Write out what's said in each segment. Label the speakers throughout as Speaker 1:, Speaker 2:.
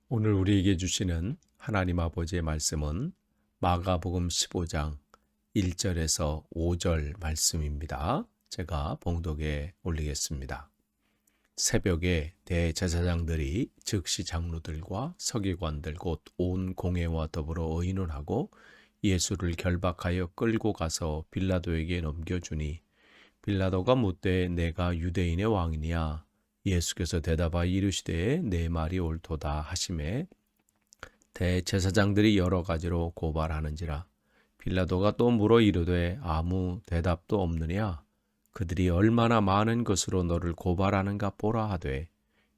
Speaker 1: 오늘 우리에게 주시는 하나님 아버지의 말씀은 마가복음 15장 1절에서 5절 말씀입니다. 제가 봉독에 올리겠습니다. 새벽에 대제사장들이 즉시 장로들과 서기관들 곧 온 공회와 더불어 의논하고 예수를 결박하여 끌고 가서 빌라도에게 넘겨주니 빌라도가 묻되 내가 유대인의 왕이냐 예수께서 대답하여 이르시되 내 말이 옳도다 하시매 대제사장들이 여러 가지로 고발하는지라 빌라도가 또 물어 이르되 아무 대답도 없느냐 그들이 얼마나 많은 것으로 너를 고발하는가 보라 하되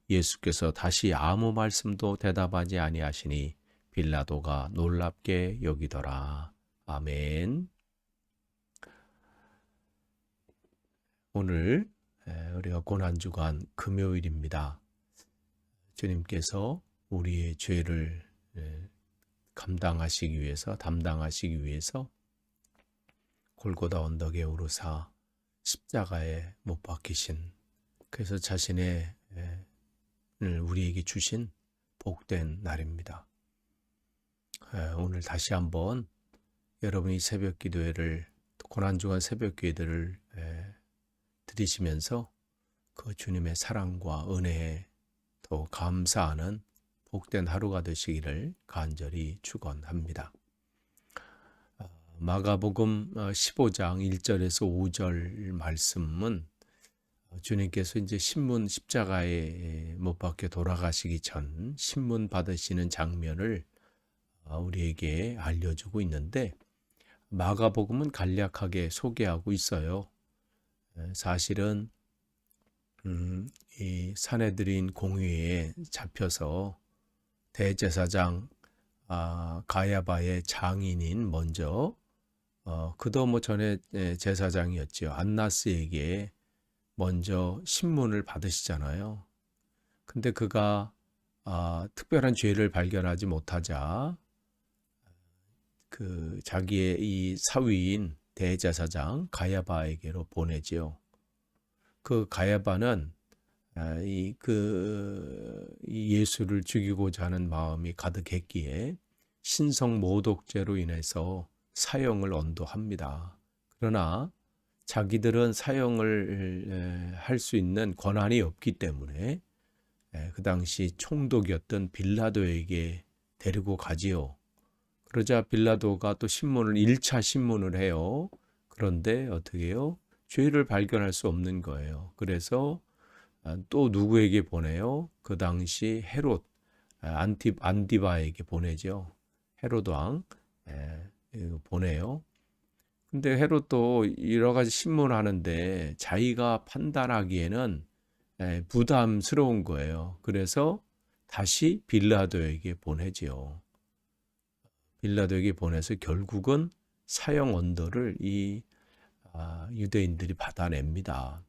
Speaker 1: 예수께서 다시 아무 말씀도 대답하지 아니하시니 빌라도가 놀랍게 여기더라. 아멘. 오늘 우리가 고난주간 금요일입니다. 주님께서 우리의 죄를 담당하시기 위해서 골고다 언덕에 오르사 십자가에 못 박히신, 그래서 자신의 우리에게 주신 복된 날입니다. 오늘 다시 한번 여러분이 새벽 기도회를, 고난주간 새벽 기도를 드리시면서 그 주님의 사랑과 은혜에 더 감사하는 복된 하루가 되시기를 간절히 축원합니다. 마가복음 15장 1절에서 5절 말씀은 주님께서 이제 십자가에 못 박혀 돌아가시기 전 신문 받으시는 장면을 우리에게 알려주고 있는데, 마가복음은 간략하게 소개하고 있어요. 사실은 이 사내들인 공회에 잡혀서 대제사장 가야바의 장인인 먼저 그도 뭐 전에 제사장이었죠. 안나스에게 먼저 신문을 받으시잖아요. 근데 그가 특별한 죄를 발견하지 못하자 그 자기의 이 사위인 대제사장 가야바에게로 보내지요. 그 가야바는 이 예수를 죽이고자 하는 마음이 가득했기에 신성 모독죄로 인해서 사형을 언도합니다. 그러나 자기들은 사형을 할 수 있는 권한이 없기 때문에 그 당시 총독이었던 빌라도에게 데리고 가지요. 그러자 빌라도가 또 1차 신문을 해요. 그런데 어떻게 해요? 죄를 발견할 수 없는 거예요. 그래서 또 누구에게 보내요? 그 당시 헤롯 안디바에게 보내죠. 헤롯 왕 보내요. 근데 헤롯도 여러 가지 신문하는데 자기가 판단하기에는 부담스러운 거예요. 그래서 다시 빌라도에게 보내지요. 빌라도에게 보내서 결국은 사형 언도를 이 유대인들이 받아냅니다.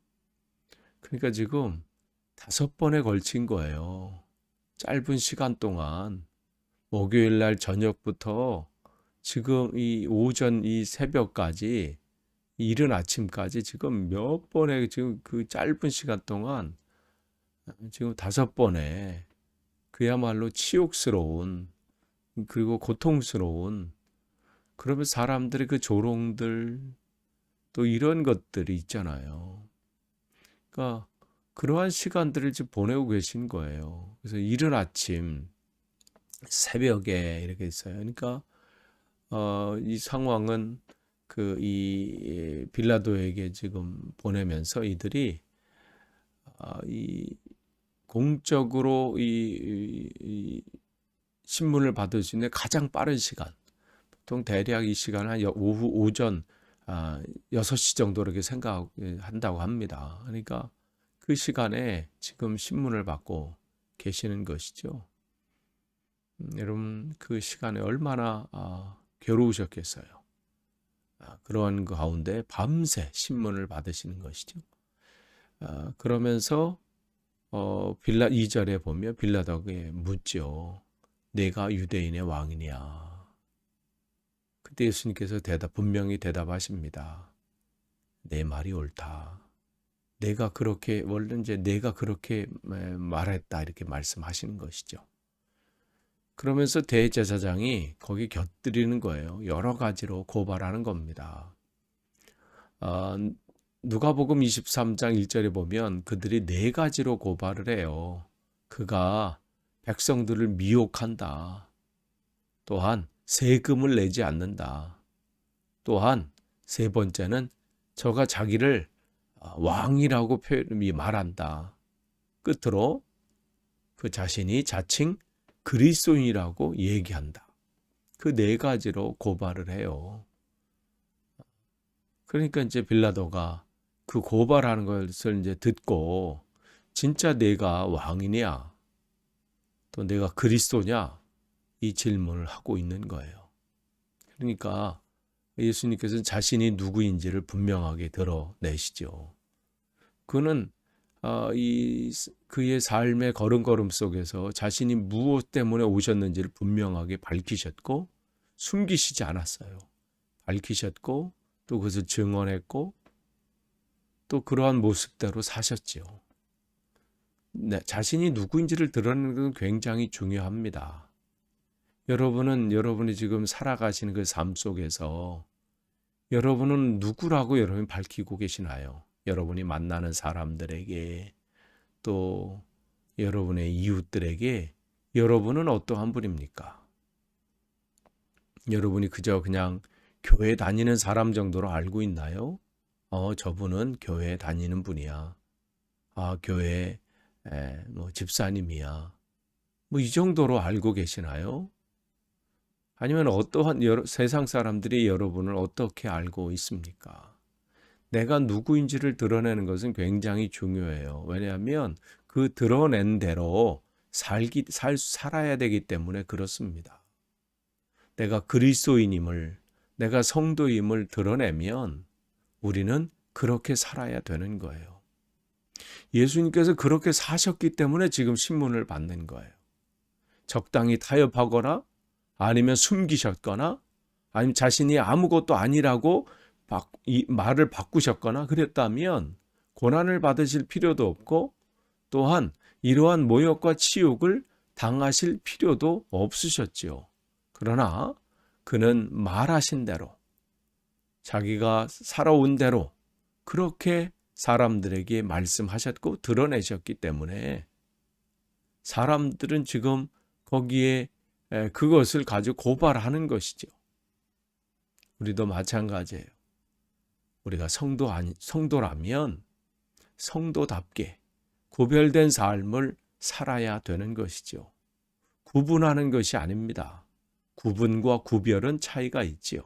Speaker 1: 그러니까 지금 5번에 걸친 거예요. 짧은 시간 동안 목요일 날 저녁부터 지금 이 오전 이 새벽까지 이른 아침까지 지금 몇 번의 지금 그 짧은 시간 동안 지금 5번에 그야말로 치욕스러운 그리고 고통스러운, 그러면 사람들의 그 조롱들 또 이런 것들이 있잖아요. 그러니까 그러한 시간들을 지금 보내고 계신 거예요. 그래서 이른 아침 새벽에 이렇게 있어요. 그러니까 이 상황은 이 빌라도에게 지금 보내면서 이들이 이 공적으로 이 신문을 받을 수 있는 가장 빠른 시간, 보통 대략 이 시간은 한 오전 6시 정도 이렇게 생각한다고 합니다. 그러니까 그 시간에 지금 신문을 받고 계시는 것이죠. 여러분 그 시간에 얼마나 괴로우셨겠어요. 그러한 그 가운데 밤새 신문을 받으시는 것이죠. 그러면서 2절에 보면 빌라도에게 묻죠. 내가 유대인의 왕이냐. 그때 예수님께서 분명히 대답하십니다. 내 말이 옳다. 원래 이제 내가 그렇게 말했다 이렇게 말씀하시는 것이죠. 그러면서 대제사장이 거기 곁들이는 거예요. 여러 가지로 고발하는 겁니다. 아, 누가복음 23장 1절에 보면 그들이 네 가지로 고발을 해요. 그가 백성들을 미혹한다. 또한 세금을 내지 않는다. 또한 세 번째는 저가 자기를 왕이라고 말한다. 끝으로 그 자신이 자칭 그리스도인이라고 얘기한다. 그 네 가지로 고발을 해요. 그러니까 이제 빌라도가 그 고발하는 것을 이제 듣고 진짜 내가 왕이냐 또 내가 그리스도냐 이 질문을 하고 있는 거예요. 그러니까 예수님께서는 자신이 누구인지를 분명하게 드러내시죠. 그는 그의 삶의 걸음걸음 속에서 자신이 무엇 때문에 오셨는지를 분명하게 밝히셨고 숨기시지 않았어요. 밝히셨고 또 그것을 증언했고 또 그러한 모습대로 사셨지요. 네, 자신이 누구인지를 드러내는 것은 굉장히 중요합니다. 여러분이 지금 살아가시는 그 삶 속에서 여러분은 누구라고 여러분이 밝히고 계시나요? 여러분이 만나는 사람들에게 또 여러분의 이웃들에게 여러분은 어떠한 분입니까? 여러분이 그저 그냥 교회 다니는 사람 정도로 알고 있나요? 저분은 교회 다니는 분이야. 교회 집사님이야. 이 정도로 알고 계시나요? 아니면 어떠한 세상 사람들이 여러분을 어떻게 알고 있습니까? 내가 누구인지를 드러내는 것은 굉장히 중요해요. 왜냐하면 그 드러낸 대로 살아야 되기 때문에 그렇습니다. 내가 그리스도인임을, 내가 성도임을 드러내면 우리는 그렇게 살아야 되는 거예요. 예수님께서 그렇게 사셨기 때문에 지금 신문을 받는 거예요. 적당히 타협하거나 아니면 숨기셨거나 아니면 자신이 아무것도 아니라고 이 말을 바꾸셨거나 그랬다면 고난을 받으실 필요도 없고 또한 이러한 모욕과 치욕을 당하실 필요도 없으셨지요. 그러나 그는 말하신 대로 자기가 살아온 대로 그렇게 사람들에게 말씀하셨고 드러내셨기 때문에 사람들은 지금 거기에 그것을 가지고 고발하는 것이죠. 우리도 마찬가지예요. 우리가 성도라면 성도답게 구별된 삶을 살아야 되는 것이죠. 구분하는 것이 아닙니다. 구분과 구별은 차이가 있지요.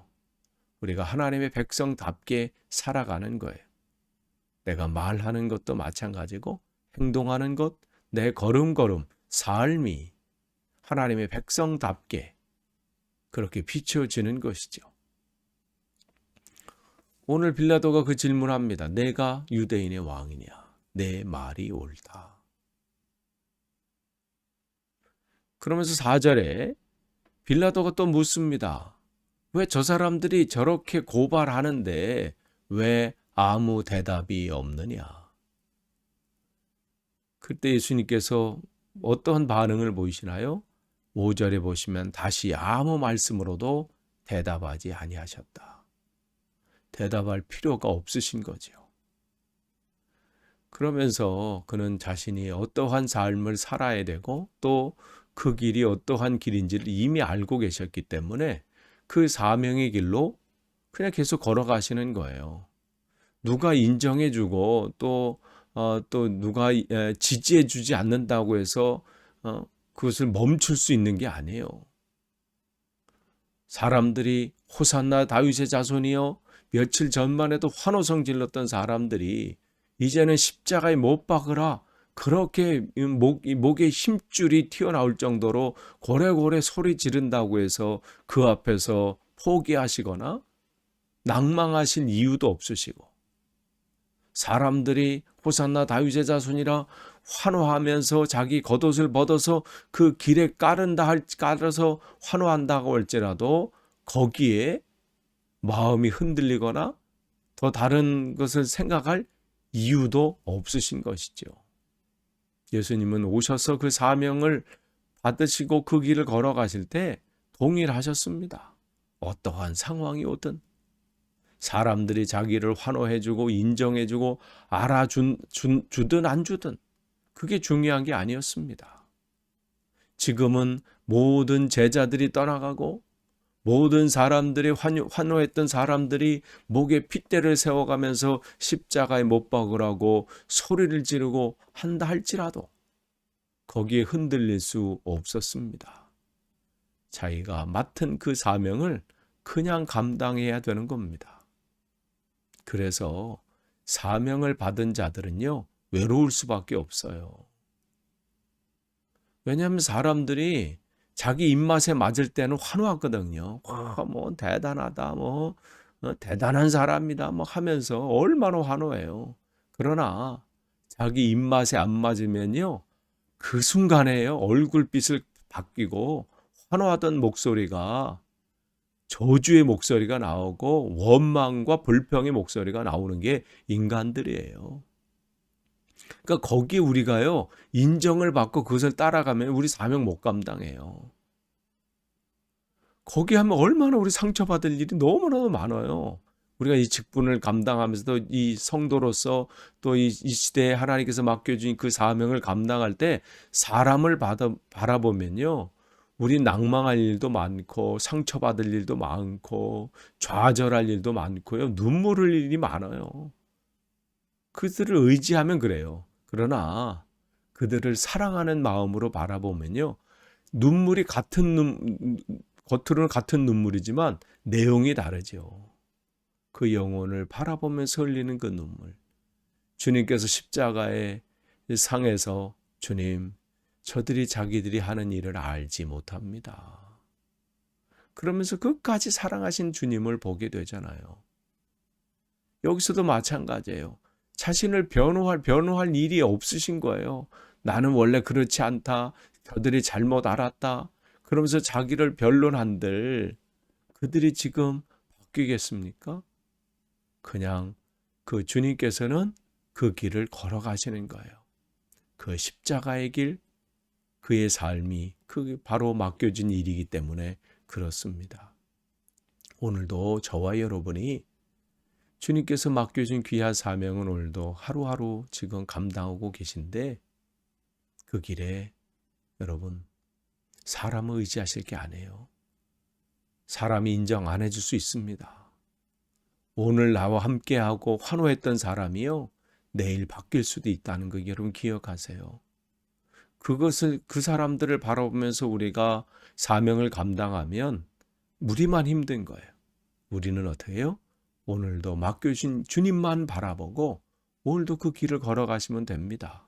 Speaker 1: 우리가 하나님의 백성답게 살아가는 거예요. 내가 말하는 것도 마찬가지고 행동하는 것, 내 걸음걸음, 삶이 하나님의 백성답게 그렇게 비춰지는 것이죠. 오늘 빌라도가 그 질문합니다. 내가 유대인의 왕이냐? 내 말이 옳다. 그러면서 4절에 빌라도가 또 묻습니다. 왜 저 사람들이 저렇게 고발하는데 왜 아무 대답이 없느냐? 그때 예수님께서 어떤 반응을 보이시나요? 5절에 보시면 다시 아무 말씀으로도 대답하지 아니하셨다. 대답할 필요가 없으신 거죠. 그러면서 그는 자신이 어떠한 삶을 살아야 되고 또 그 길이 어떠한 길인지를 이미 알고 계셨기 때문에 그 사명의 길로 그냥 계속 걸어가시는 거예요. 누가 인정해주고 또 누가 지지해주지 않는다고 해서 그것을 멈출 수 있는 게 아니에요. 사람들이 호산나 다윗의 자손이여 며칠 전만 해도 환호성 질렀던 사람들이 이제는 십자가에 못 박으라 그렇게 목에 힘줄이 튀어나올 정도로 고래고래 소리 지른다고 해서 그 앞에서 포기하시거나 낭망하실 이유도 없으시고 사람들이 호산나 다윗의 자손이라 환호하면서 자기 겉옷을 벗어서 그 길에 깔아서 환호한다고 할지라도 거기에 마음이 흔들리거나 더 다른 것을 생각할 이유도 없으신 것이죠. 예수님은 오셔서 그 사명을 받으시고 그 길을 걸어가실 때 동일하셨습니다. 어떠한 상황이 오든 사람들이 자기를 환호해주고 인정해주고 주든 안 주든 그게 중요한 게 아니었습니다. 지금은 모든 제자들이 떠나가고 모든 사람들이 환호했던 사람들이 목에 핏대를 세워가면서 십자가에 못 박으라고 소리를 지르고 한다 할지라도 거기에 흔들릴 수 없었습니다. 자기가 맡은 그 사명을 그냥 감당해야 되는 겁니다. 그래서 사명을 받은 자들은요, 외로울 수밖에 없어요. 왜냐하면 사람들이 자기 입맛에 맞을 때는 환호하거든요. 와, 뭐 대단하다, 뭐 대단한 사람이다, 뭐 하면서 얼마나 환호해요. 그러나 자기 입맛에 안 맞으면요, 그 순간에요, 얼굴빛을 바뀌고 환호하던 목소리가 저주의 목소리가 나오고 원망과 불평의 목소리가 나오는 게 인간들이에요. 그러니까 거기에 우리가요, 인정을 받고 그것을 따라가면 우리 사명 못 감당해요. 거기 하면 얼마나 우리 상처받을 일이 너무너무 많아요. 우리가 이 직분을 감당하면서도 이 성도로서 또 이 시대에 하나님께서 맡겨준 그 사명을 감당할 때 사람을 바라보면요, 우리 낭망할 일도 많고 상처받을 일도 많고 좌절할 일도 많고요, 눈물 흘릴 일이 많아요. 그들을 의지하면 그래요. 그러나 그들을 사랑하는 마음으로 바라보면요, 눈물이 겉으로는 같은 눈물이지만 내용이 다르죠. 그 영혼을 바라보면서 흘리는 그 눈물. 주님께서 십자가의 상에서 주님, 저들이 자기들이 하는 일을 알지 못합니다. 그러면서 끝까지 사랑하신 주님을 보게 되잖아요. 여기서도 마찬가지예요. 자신을 변호할 일이 없으신 거예요. 나는 원래 그렇지 않다. 저들이 잘못 알았다. 그러면서 자기를 변론한들 그들이 지금 바뀌겠습니까? 그냥 그 주님께서는 그 길을 걸어가시는 거예요. 그 십자가의 길, 그의 삶이 그 바로 맡겨진 일이기 때문에 그렇습니다. 오늘도 저와 여러분이 주님께서 맡겨준 귀한 사명은 오늘도 하루하루 지금 감당하고 계신데 그 길에 여러분 사람을 의지하실 게 아니에요. 사람이 인정 안 해줄 수 있습니다. 오늘 나와 함께하고 환호했던 사람이요, 내일 바뀔 수도 있다는 거 여러분 기억하세요. 그 사람들을 바라보면서 우리가 사명을 감당하면 우리만 힘든 거예요. 우리는 어떻게 해요? 오늘도 맡겨주신 주님만 바라보고 오늘도 그 길을 걸어가시면 됩니다.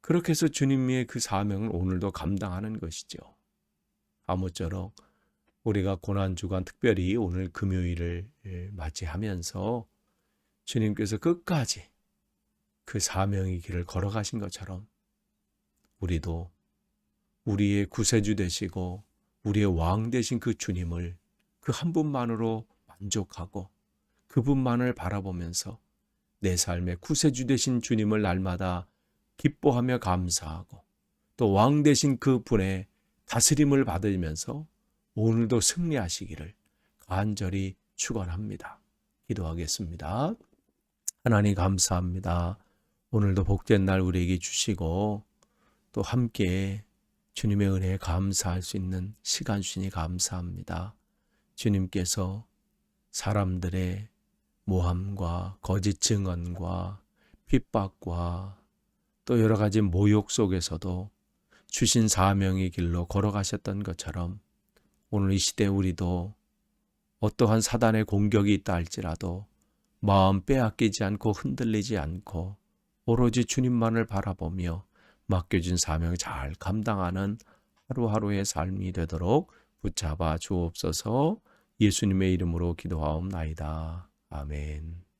Speaker 1: 그렇게 해서 주님의 그 사명을 오늘도 감당하는 것이죠. 아무쪼록 우리가 고난주간 특별히 오늘 금요일을 맞이하면서 주님께서 끝까지 그 사명의 길을 걸어가신 것처럼 우리도 우리의 구세주 되시고 우리의 왕 되신 그 주님을 그 한 분만으로 만족하고 그분만을 바라보면서 내 삶의 구세주 되신 주님을 날마다 기뻐하며 감사하고 또 왕 되신 그 분의 다스림을 받으면서 오늘도 승리하시기를 간절히 축원합니다. 기도하겠습니다. 하나님 감사합니다. 오늘도 복된 날 우리에게 주시고 또 함께 주님의 은혜에 감사할 수 있는 시간 주시니 감사합니다. 주님께서 사람들의 모함과 거짓 증언과 핍박과 또 여러 가지 모욕 속에서도 주신 사명의 길로 걸어가셨던 것처럼 오늘 이 시대 우리도 어떠한 사단의 공격이 있다 할지라도 마음 빼앗기지 않고 흔들리지 않고 오로지 주님만을 바라보며 맡겨진 사명을 잘 감당하는 하루하루의 삶이 되도록 붙잡아 주옵소서. 예수님의 이름으로 기도하옵나이다. 아멘.